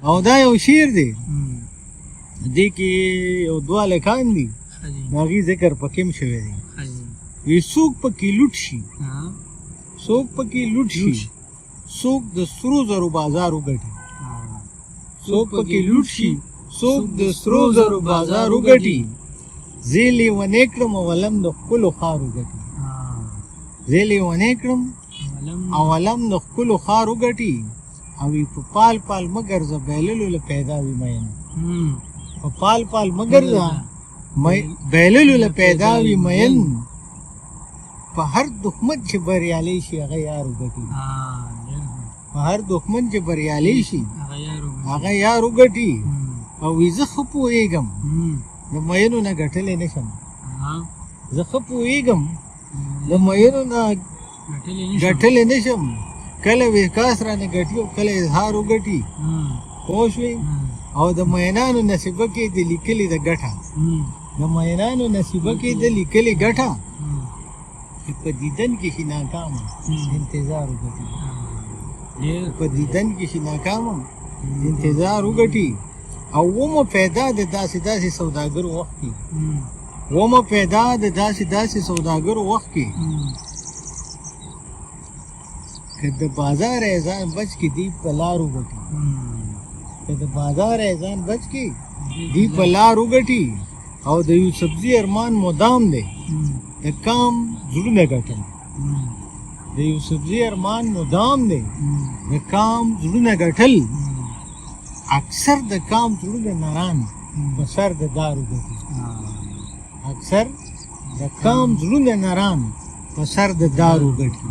او دا یو شعر دی دې کې یو دوه هلکان دي د هغې ذکر پکې هم شوی دی وی څوک پکې لوټ شي څوک پکې لوټ شي څوک د سرو زرو بازار وګټي څوک پکې لوټ شي څوک د سرو زرو بازار وګټي زه لیونی کړم او علم د ښکلو ښار وګټي زه لیونی کړم او علم د ښکلو ښار وګټي او وی په پال پال مه ګرځه بایللو له پیدا وي مین په پال پال مه ګرځه بایللو له پیدا وي مین په هر دښمن چې بریالی شي هغه یار وګټي په هر دښمن چې بریالی شي هغه یار وګټي او وی زه ښه پوهېږم د مینو نه ګټلی نه شم زه ښه پوهېږم د مینو نه ګټلی نه شم کله ویکاس رانه ګټي او کله اظهار وګټي پوه شوې او د مینانو نصیبه کې د لیکلي د ګټه د مینانو نصیبه کې د لیکلي ګټه چې په دیدن کې شي ناکامه انتظار وګټي په دیدن کې شي ناکامه انتظار وګټي او ومه پیدا د داسې داسې سوداګرو وخت کې ومه پیدا د داسې داسې سوداګرو وخت کې که د بازار ایزان بچ کې دی په لار وګټي که د بازار ایزان بچ کې دی په لار وګټي او د یو سبزي ارمان مدام دی د کام زړونه ګټل د یو سبزي ارمان مدام دی د کام زړونه ګټل اکثر د کام زړونه نران په سر د دار وګټي اکثر د کام زړونه نران په سر د دار وګټي